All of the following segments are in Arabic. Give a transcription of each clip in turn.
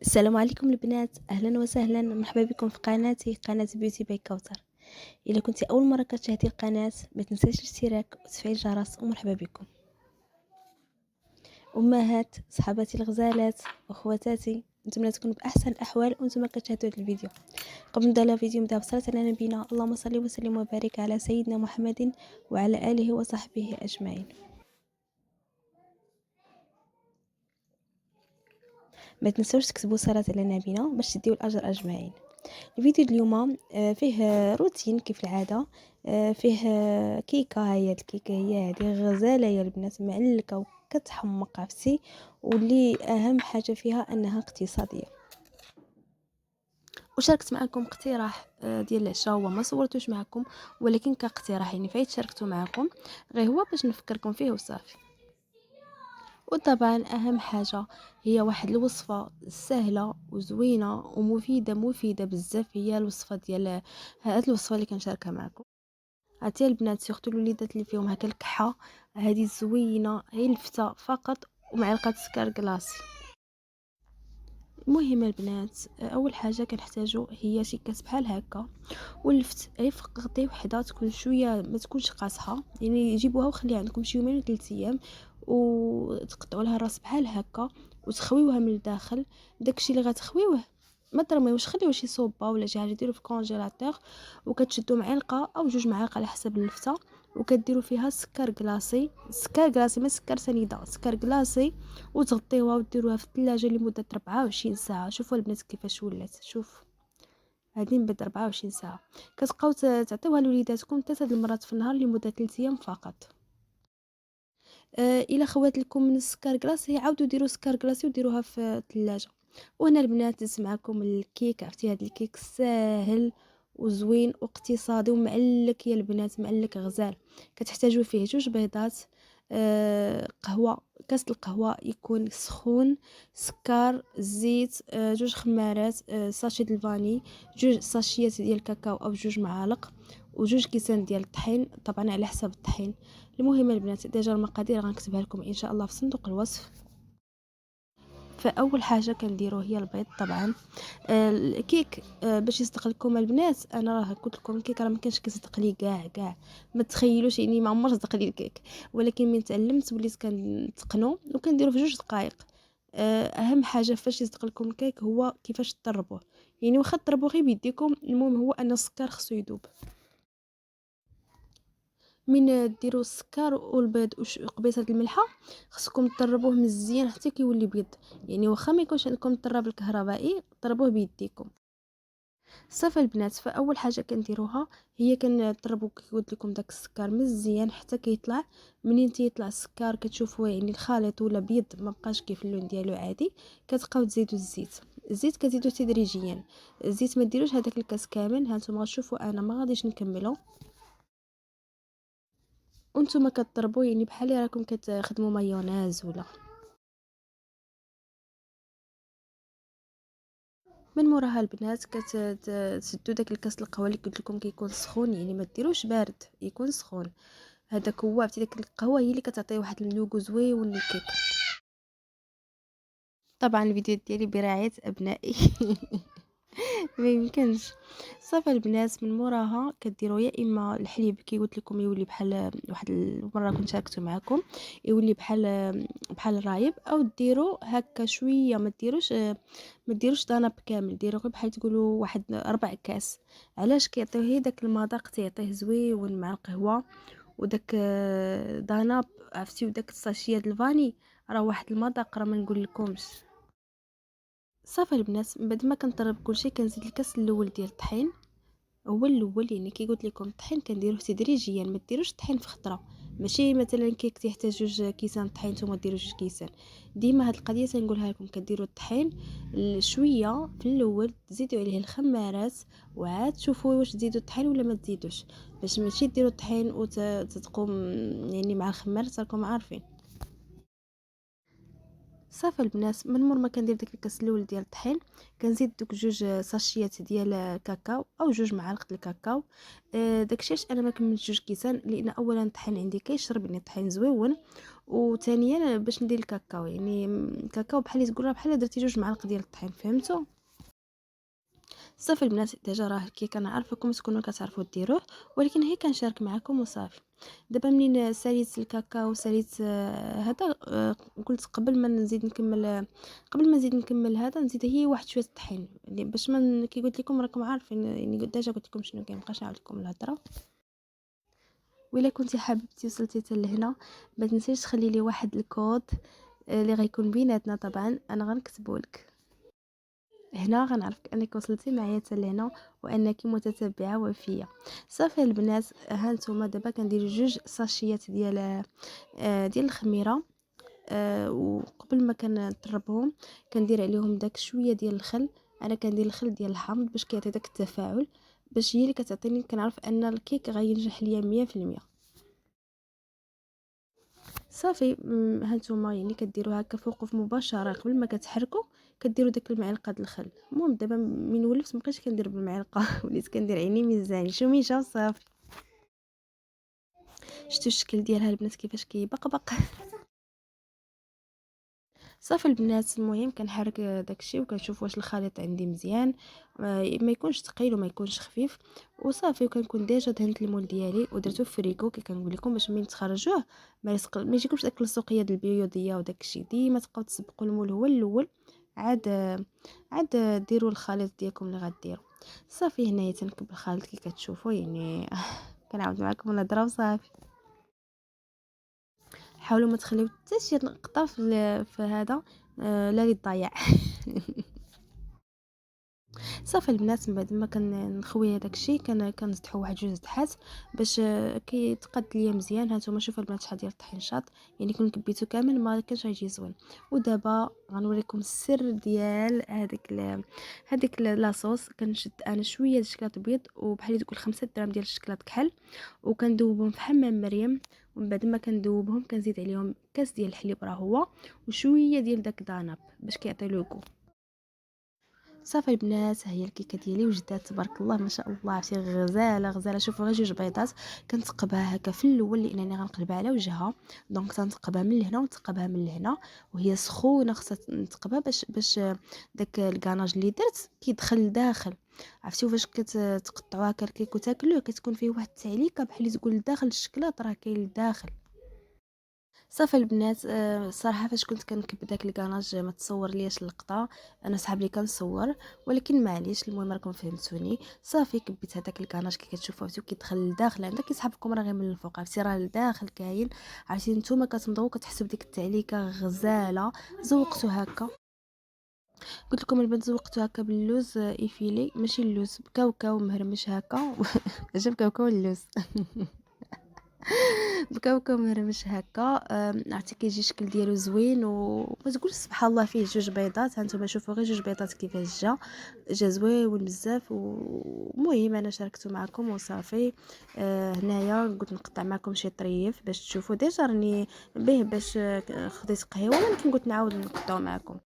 السلام عليكم البنات، اهلا وسهلا، مرحبا بكم في قناتي قناه بيوتي باي كوثر. الا كنتي اول مره كتشاهدي القناه ما تنساش الاشتراك وتفعيل الجرس ومرحبا بكم. امهات صحباتي الغزالات واخواتاتي، نتمنى تكونوا باحسن الاحوال وانتم كتشاهدوا هذا الفيديو. قبل نبدا الفيديو نبدا بصلاه على نبينا، اللهم صل وسلم وبارك على سيدنا محمد وعلى اله وصحبه اجمعين. ما تنسوش تكتبوا صلاه على نبينا باش تديو الاجر اجمعين. الفيديو اليوم فيه روتين كيف العادة. فيه كيكة، هي الكيكة هي هذه غزالة يا البنات، معلكة وكتحمق عرفتي، واللي أهم حاجة فيها أنها اقتصادية. وشاركت معكم اقتراح ديال العشاء، هو ما صورتوش معكم ولكن كاقتراح يعني فايت شاركته معكم، غير هو باش نفكركم فيه وصافي. وطبعا اهم حاجه هي واحد الوصفه سهله وزوينه ومفيده بزاف، هي الوصفه ديال هاد الوصفه اللي كنشاركها معكم. عرفتي البنات، سورتو الوليدات اللي فيهم هكا الكحه، هذه زوينه، هي لفته فقط ومعلقه سكر كلاصي. المهم البنات، اول حاجه كنحتاجو هي شي كاس بحال هكا، واللفت غير فقطي وحده تكون شويه ما تكونش قاصحه، يعني جيبوها وخليها عندكم شي يومين ولا 3 ايام، وتقطعوا لها الراس بحال هكا وتخويوها من الداخل. داكشي اللي غتخويوه ما ترميوش، خليوه شي صوبه ولا شي حاجه، ديروه في كونجيلاتور، وكتشدوا معلقه او 2 معالق على حسب اللفته، وكديروا فيها سكر كلاصي، سكر كلاصي ما سكر سنيده، سكر كلاصي، وتغطيوها وديروها في الثلاجه لمده 24 ساعه. شوفوا البنات كيفاش ولات، شوف هذه من بعد 24 ساعه. كتبقاو تعطيوها لوليداتكم 3 المرات في النهار لمده 3 ايام فقط. الا خوات لكم من السكر كلاصي عاودوا ديروا سكر كلاصي وديروها في الثلاجه. وهنا البنات درت معكم الكيك، عرفتي هذا الكيك ساهل وزوين واقتصادي ومعلك يا البنات، معلك غزال. كتحتاجوا فيه 2 بيضات، قهوه، كاس القهوه يكون سخون، سكر، زيت، 2 خمارات، ساشي ديال الفاني، 2 ساشيات ديال الكاكاو او 2 معالق، و2 كيسان ديال الطحين، طبعا على حسب الطحين. المهم البنات، ديجا المقادير غنكتبها لكم ان شاء الله في صندوق الوصف. فاول حاجه كنديرو هي البيض طبعا. الكيك باش يصدق لكم البنات، انا راه قلت لكم الكيك راه ما كانش كيصدق لي كاع ما تخيلوش، يعني ما عمر صدق لي الكيك، ولكن من تعلمت وليت كنتقنو وكنديرو في 2 دقائق. اهم حاجه فاش يصدق لكم الكيك هو كيفاش تطربوه، يعني واخا تطربوه غير بيديكم، المهم هو ان السكر خصو يذوب. من ديروا السكر والبيض وقبيصه الملحه، خصكم تطربوه مزيان حتى كيولي بيض، يعني واخا ما يكونش عندكم الطراب الكهربائي طربوه بيديكم. صافي البنات، فاول حاجه كنديروها هي كنطربوا كي قلت لكم داك السكر مزيان حتى كيطلع. منين تيطلع السكر كتشوفوا يعني الخليط ولا بيض، ما بقاش كيف اللون ديالو عادي، كتبقاو تزيدوا الزيت كتزيدوا تدريجيا. الزيت ما ديروش هذاك الكاس كامل، هانتوما غتشوفوا انا ما غاديش نكملو، وانتم كتضربوا يعني بحال راكم كتخدموا مايونيز ولا. من موراها البنات كتسدوا داك الكاس القهوه اللي قلت لكم كيكون سخون، يعني ما ديروش بارد، يكون سخون. هذاك هو، عرفتي داك القهوه هي اللي كتعطي واحد اللوغو زوين للكيك. طبعا الفيديو ديالي برعايه ابنائي ما يمكنش. صافي البنات، من موراها كديروا يا اما الحليب كي قلت لكم يولي بحال واحد المره كنت شاركته معكم، يولي بحال الرايب، او ديروا هكا شويه، ما ديروش ضناب كامل، ديروا غير بحال تقولوا واحد 4 كاس. علاش؟ كيعطيوه هي داك المذاق، تيعطيه زويون مع القهوه وداك ضناب، عرفتي، وداك الساشيه د الفاني، راه واحد المذاق راه ما نقول لكمش. صافي البنات، من بعد ما كنطرب كلشي كنزيد الكاس الاول ديال الطحين، هو الاول، يعني كي قلت لكم الطحين كنديروه تدريجيا، ما ديروش الطحين في خطره. ماشي مثلا كيك تحتاج 2 كيسان طحين نتوما ديروا 2 كيسان. ديما هاد القضيه تنقولها لكم، كديروا الطحين شويه في الاول، تزيدوا عليه الخمارات، وعاد تشوفوا واش تزيدوا الطحين ولا ما تزيدوش، باش ماشي ديروا الطحين وتتقوم يعني مع الخمارات راكم عارفين. صافي البنات، من مور ما كندير داك الكاس الاول ديال الطحين، كنزيد دوك جوج ساشيات ديال كاكاو او جوج معالق د الكاكاو. داكشي علاش انا ما كملتش جوج كيسان، لان اولا الطحين عندي كيشرب، يعني الطحين زويون، وثانيا باش ندير الكاكاو، يعني الكاكاو بحال تقول راه بحال درتي جوج معالق ديال الطحين، فهمتوا؟ صافي البنات، ديجا راه كي كنعرفكم تكونوا كتعرفوا ديروه، ولكن هي كنشارك معكم وصافي. دابا منين ساليت الكاكاو ساليت هذا، قلت قبل ما نزيد نكمل، قبل ما نزيد نكمل هذا نزيد هي واحد شويه الطحين، يعني باش ما كي قلت لكم راكم عارفين، يعني ديجا قلت لكم شنو كاين، مابقاش نعاود لكم الهضره. وإلا كنتي حبيبتي وصلتي حتى لهنا، ما تنسيش تخلي لي واحد الكود اللي غيكون بيناتنا، طبعا انا غنكتبه لك. هنا غنعرفك انك وصلتي معايا حتى لهنا، وانك متتبعه وفيه. صافي البنات، ها نتوما دابا كندير جوج ساشيات ديال الخميره. وقبل ما كنطربهم كندير عليهم داك شويه ديال الخل. انا كندير الخل ديال الحامض باش كيعطي داك التفاعل، باش هي اللي كتعطيني كنعرف ان الكيك غينجح ليا 100%. صافي، هانتوما يعني كديروا هكا فوق مباشره قبل ما كتحركوا، كديروا داك المعلقه د الخل. المهم دابا من ولفت مابقيتش كندير بالمعلقه وليت كندير عيني ميزان شوميشه وصافي. شفتوا الشكل ديالها البنات كيفاش كيبقبق؟ صافي البنات، المهم كنحرك داكشي وكنشوف واش الخليط عندي مزيان، ما يكونش ثقيل وما يكونش خفيف. وصافي، وكنكون ديجا دهنت المول ديالي ودرتو في فريكو كي كنقول لكم، باش من تخرجوه ما يجيكمش داك السوقيه د البيوضيه وداكشي. ديما تبقاو تسبقوا المول هو الاول، عاد ديروا الخليط ديالكم اللي غديروا. صافي هنايا تنكب الخليط كي كتشوفوا يعني كنعاود معكم الهضره وصافي. حاولوا ما تخليو حتى شي نقطه في هذا، لا للضياع. صافي البنات، من بعد ما كنخوي هذاك الشيء كنزدحو واحد جوج زدحات باش كيتقاد ليا مزيان. هانتوما شوفوا البنات شحال ديال الطحين شاط، يعني كون كبيتو كامل ما كانش غيجي زوين. ودابا غنوريكم السر ديال هذيك لاصوص. كنشد انا شويه ديال الشكلاط بيض، وبحال تقول 5 غرام ديال الشكلاط كحل، وكندوبهم في حمام مريم. ومن بعد ما كندوبهم كنزيد عليهم كاس ديال الحليب راه هو، وشويه ديال داك داناب باش كيعطي لوغو. صافي البنات، ها هي الكيكه ديالي وجدات تبارك الله ما شاء الله، عرفتي غزاله غزاله. شوفوا غير جوج بيضات كنتقبها هكا في الاول لانني غنقلبها على وجهها، دونك تنتقبها من لهنا ونتقبها من لهنا وهي سخونه، خصها نتقبها باش داك الكاناج اللي درت كيدخل لداخل. عرفتي فاش كتقطعوا هكا الكيك وتاكلوه كتكون فيه واحد التعليكه بحال تقول داخل الشكلاط راه كاين لداخل. صافي البنات، الصراحه فاش كنت كنكب داك الكاناج ما تصور لياش اللقطه، انا صحاب لي كنصور، ولكن معليش المهم راكم فهمتوني. صافي كبيت هذاك الكاناج كي كتشوفوا عرفتو كيدخل لداخل عندك، كيسحبكم راه غير من الفوق، عرفتي راه لداخل كاين. عرفتي نتوما كتنضو كتحسوا بديك التعليكه غزاله. زوقتو هكا، قلت لكم البنات زوقتو هكا باللوز ايفيلي، ماشي اللوز بكاوكاو مهرمش هكا. جاب كاوكاو اللوز. بكاوكاو مهرمش هكا. عرفتي كيجي الشكل ديالو زوين، وما تقولش سبحان الله فيه جوج بيضات. هانتوما شوفوا غير جوج بيضات كيفاش جا زوين بزاف. ومهم انا شاركته معكم وصافي. هنايا قلت نقطع معكم شي طريف باش تشوفوا ديجا راني به باش خديت قهوه، ولكن قلت نعاود نقطعو معكم.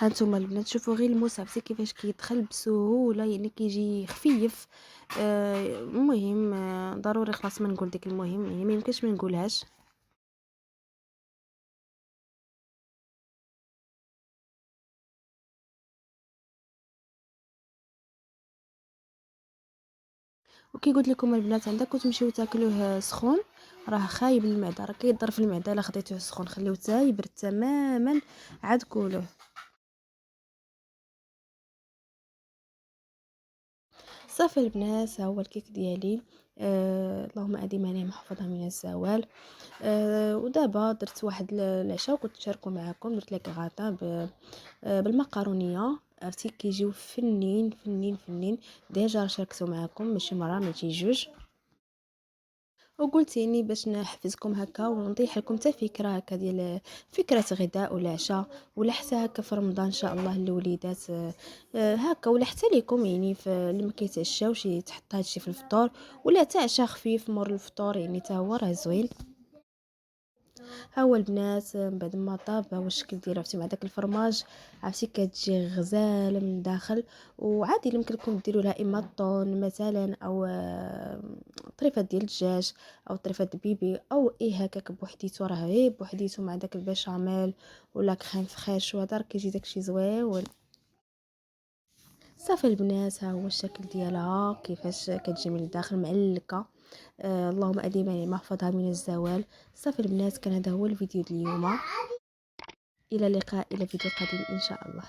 هانتوما البنات شوفوا غير الموس، عرفتي كيفاش كيدخل بسهوله، يعني كيجي خفيف. المهم ضروري خلاص ما نقول ديك المهم، يعني ما يمكنش ما نقولهاش. وكي قلت لكم البنات عندكم تمشيو تاكلوه سخون راه خايب المعده، راه كيضر في المعده الا خديتوه سخون. خليوه حتى يبرد تماما عاد كولوه. صافي البنات، ها هو الكيك ديالي. اللهم اديمني محفظه من الزوال. ودابا درت واحد العشاء وكنت نشاركو معكم. درت لك غاطا بالمقارونيه، عرفتي كيجيو فنين فنين فنين. ديجا شاركته معكم ماشي مره ماشي جوج. وقلت يعني باش نحفزكم هكا ونطيح لكم حتى فكره هكا ديال فكره غداء ولا عشاء، ولا حتى هكا في رمضان ان شاء الله للوليدات هكا، ولا حتى ليكم يعني في اللي ما كيتعشاوش تحط هادشي في الفطور، ولا حتى عشاء خفيف مور الفطور يعني حتى هو راه زوين. ها هو البنات من بعد ما طاب، ها هو الشكل ديالو، عرفتي مع داك الفرماج، عرفتي كتجي غزاله من الداخل. وعادي يمكن لكم ديروا لها اما الطون مثلا، او طريفات ديال الدجاج، او طريفات بيبي، او ايه هكاك بوحديتو، راه غير بوحديتو مع داك البشاميل ولا كريم فريش، وهذا راه كيجي داكشي زويون. صافي البنات، ها هو الشكل ديالها كيفاش كتجي من الداخل معلكه. اللهم اديم يعني محفظها من الزوال. صافي البنات، كان هذا هو الفيديو ديال اليوم. الى اللقاء، الى فيديو قادم ان شاء الله.